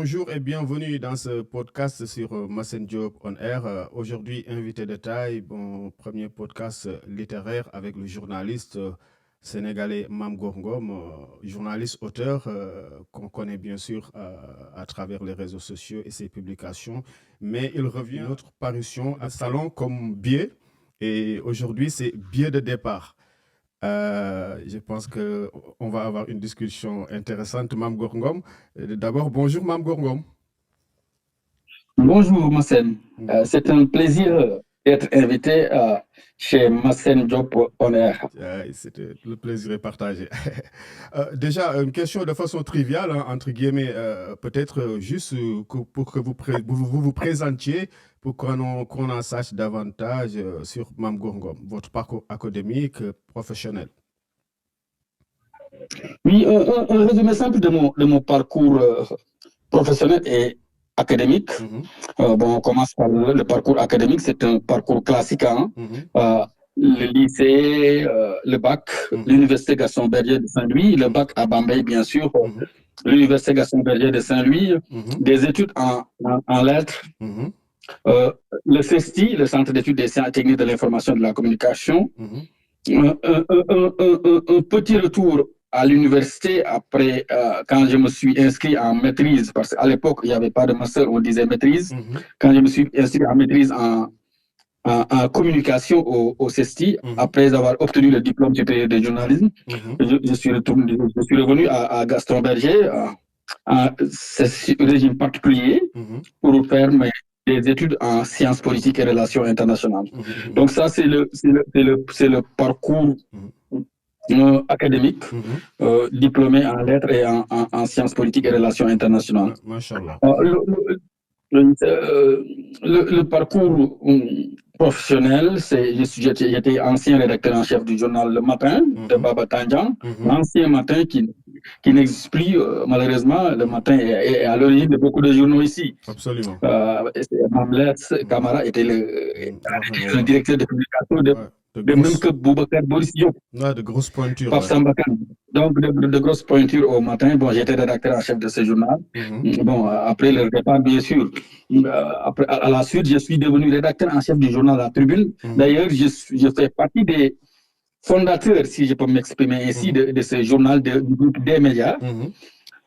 bonjour et bienvenue dans ce podcast sur Massen Job on Air. Aujourd'hui, invité de taille, bon, premier podcast littéraire avec le journaliste sénégalais Mame Goor Ngom, journaliste auteur qu'on connaît bien sûr à travers les réseaux sociaux et ses publications. Mais il revient à notre parution à Salon comme biais et aujourd'hui c'est biais de départ. Je pense qu'on va avoir une discussion intéressante, Mame Goor Ngom. D'abord, bonjour Mame Goor Ngom. Bonjour Massen. C'est un plaisir d'être invité chez Massen Job on Air. Le plaisir est partagé. Déjà, une question de façon triviale, hein, entre guillemets, peut-être juste pour que vous présentiez, pour qu'on en sache davantage sur Mame Goor Ngom, votre parcours académique, professionnel. Oui, un résumé simple de mon parcours professionnel et académique. Bon, on commence par le parcours académique, c'est un parcours classique. Hein? Le lycée, le bac, l'université Gaston Berger de Saint-Louis, le bac à Bambey, bien sûr, l'université Gaston Berger de Saint-Louis, des études en lettres, le CESTI, le Centre d'études des sciences techniques de l'information et de la communication, un petit retour à l'université après, quand je me suis inscrit en maîtrise, parce qu'à l'époque, il n'y avait pas de master, on disait maîtrise. Quand je me suis inscrit en maîtrise en communication au CESTI, après avoir obtenu le diplôme supérieur de journalisme, je suis revenu à Gaston Berger, à ce régime particulier, pour faire des études en sciences politiques et relations internationales. Donc ça, c'est le parcours académique, diplômé en lettres et en sciences politiques et relations internationales. Le parcours professionnel, j'étais ancien rédacteur en chef du journal Le Matin de Baba Tandian, l'ancien Matin qui n'existe plus, malheureusement. Le Matin est à l'origine de beaucoup de journaux ici. Absolument. Mamlet Camara était le directeur de publication de même que Boubacar Boris Diop. De grosses pointures. Pape Sambakan. Donc, de grosses pointures au matin. Bon, j'étais rédacteur en chef de ce journal. Bon, après le départ, bien sûr. À la suite, je suis devenu rédacteur en chef du journal La Tribune. D'ailleurs, je fais partie des fondateurs, si je peux m'exprimer ainsi, de ce journal du groupe des médias.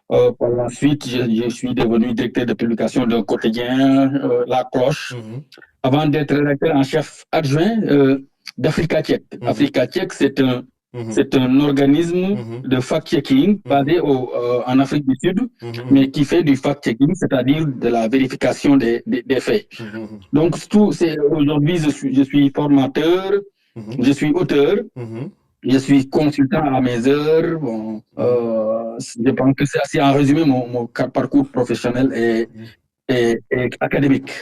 Par la suite, je suis devenu directeur de publication d'un quotidien, La Cloche, avant d'être rédacteur en chef adjoint d'Africa Tchèque. Africa Tchèque, c'est un organisme de fact-checking basé en Afrique du Sud, mais qui fait du fact-checking, c'est-à-dire de la vérification des faits. Donc, aujourd'hui, je suis formateur, je suis auteur, je suis consultant à mes heures. Bon, je pense que c'est assez en résumé mon parcours professionnel et académique.